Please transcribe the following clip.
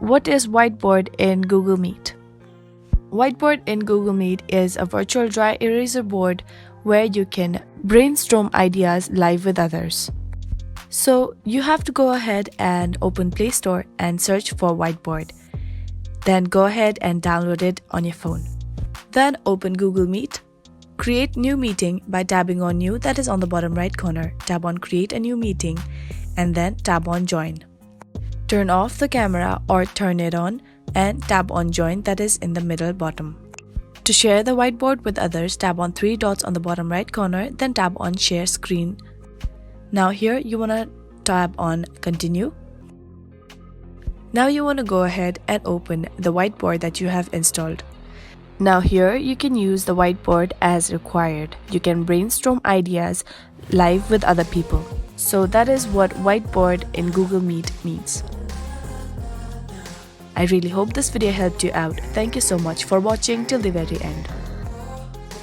what is Whiteboard in Google Meet? Whiteboard in Google Meet is a virtual dry eraser board where you can brainstorm ideas live with others. So you have to go ahead and open Play Store and search for Whiteboard. Then go ahead and download it on your phone. Then open Google Meet. Create new meeting by tabbing on New, that is on the bottom right corner. Tap on Create a new meeting and then tap on Join. Turn off the camera or turn it on and tap on Join, that is in the middle bottom. To share the whiteboard with others, tap on three dots on the bottom right corner, then tap on Share Screen. Now here you want to tap on Continue. Now you want to go ahead and open the whiteboard that you have installed. Now here you can use the whiteboard as required. You can brainstorm ideas live with other people. So that is what Whiteboard in Google Meet means. I really hope this video helped you out. Thank you so much for watching till the very end.